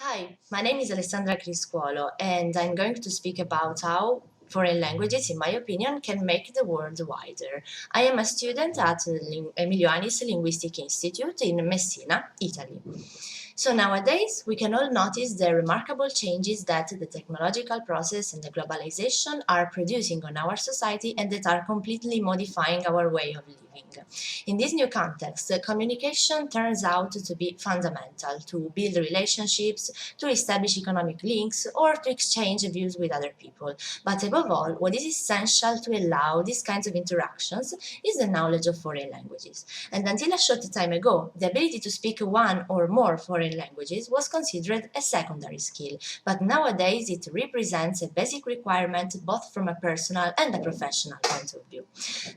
Hi, my name is Alessandra Criscuolo, and I'm going to speak about how foreign languages, in my opinion, can make the world wider. I am a student at Emilio Anis Linguistic Institute in Messina, Italy. So nowadays, we can all notice the remarkable changes that the technological process and the globalization are producing on our society and that are completely modifying our way of living. In this new context, communication turns out to be fundamental to build relationships, to establish economic links, or to exchange views with other people. But above all, what is essential to allow these kinds of interactions is the knowledge of foreign languages. And until a short time ago, the ability to speak one or more foreign languages was considered a secondary skill, but nowadays it represents a basic requirement both from a personal and a professional point of view.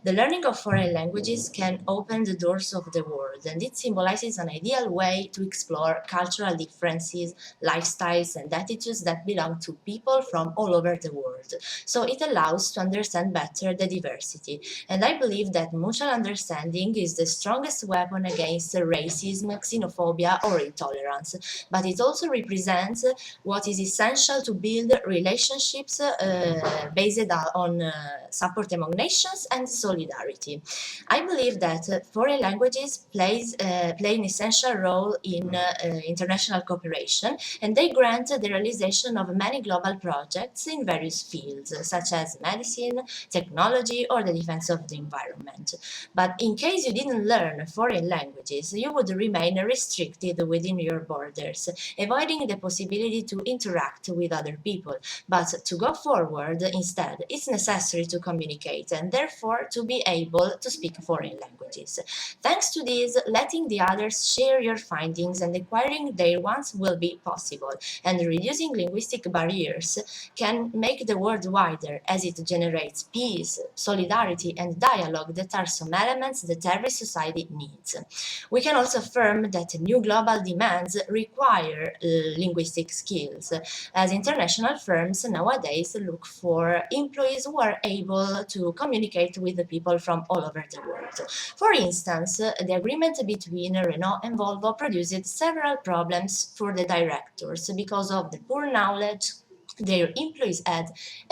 The learning of foreign languages can open the doors of the world, and it symbolizes an ideal way to explore cultural differences, lifestyles, and attitudes that belong to people from all over the world. So it allows to understand better the diversity. And I believe that mutual understanding is the strongest weapon against racism, xenophobia, or intolerance. But it also represents what is essential to build relationships based on support among nations and solidarity. I believe that foreign languages play an essential role in international cooperation, and they grant the realization of many global projects in various fields, such as medicine, technology, or the defense of the environment. But in case you didn't learn foreign languages, you would remain restricted within your borders, avoiding the possibility to interact with other people. But to go forward, instead, it's necessary to communicate and therefore to be able to speak foreign languages. Thanks to this, letting the others share your findings and acquiring their ones will be possible, and reducing linguistic barriers can make the world wider as it generates peace, solidarity, and dialogue that are some elements that every society needs. We can also affirm that new global demands require linguistic skills, as international firms nowadays look for employees who are able to communicate with the people from all over the world. For instance, the agreement between Renault and Volvo produced several problems for the directors because of the poor knowledge their employees had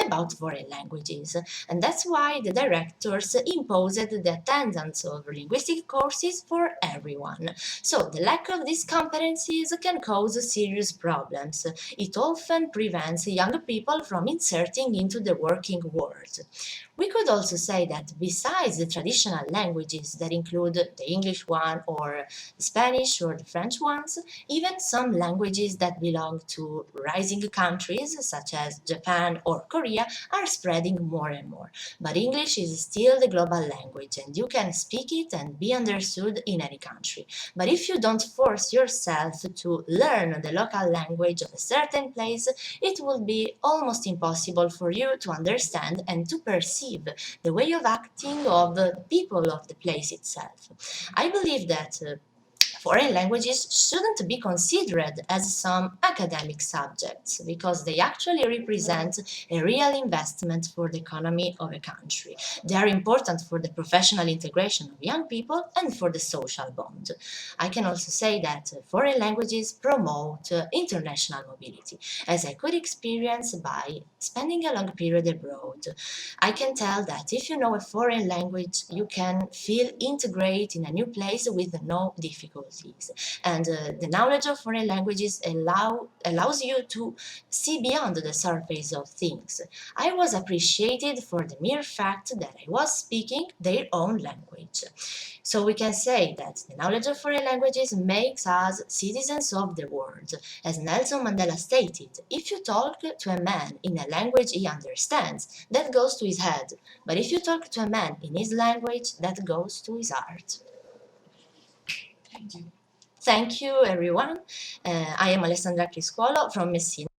about foreign languages. And that's why the directors imposed the attendance of linguistic courses for everyone. So the lack of these competencies can cause serious problems. It often prevents young people from inserting into the working world. We could also say that besides the traditional languages that include the English one or the Spanish or the French ones, even some languages that belong to rising countries such as Japan or Korea are spreading more and more. But English is still the global language and you can speak it and be understood in any country. But if you don't force yourself to learn the local language of a certain place, it will be almost impossible for you to understand and to perceive the way of acting of the people of the place itself. I believe that foreign languages shouldn't be considered as some academic subjects because they actually represent a real investment for the economy of a country. They are important for the professional integration of young people and for the social bond. I can also say that foreign languages promote international mobility, as I could experience by spending a long period abroad. I can tell that if you know a foreign language, you can feel integrated in a new place with no difficulties. And the knowledge of foreign languages allows you to see beyond the surface of things. I was appreciated for the mere fact that I was speaking their own language. So we can say that the knowledge of foreign languages makes us citizens of the world. As Nelson Mandela stated, if you talk to a man in a language he understands, that goes to his head. But if you talk to a man in his language, that goes to his heart. Thank you, everyone. I am Alessandra Criscuolo from Messina.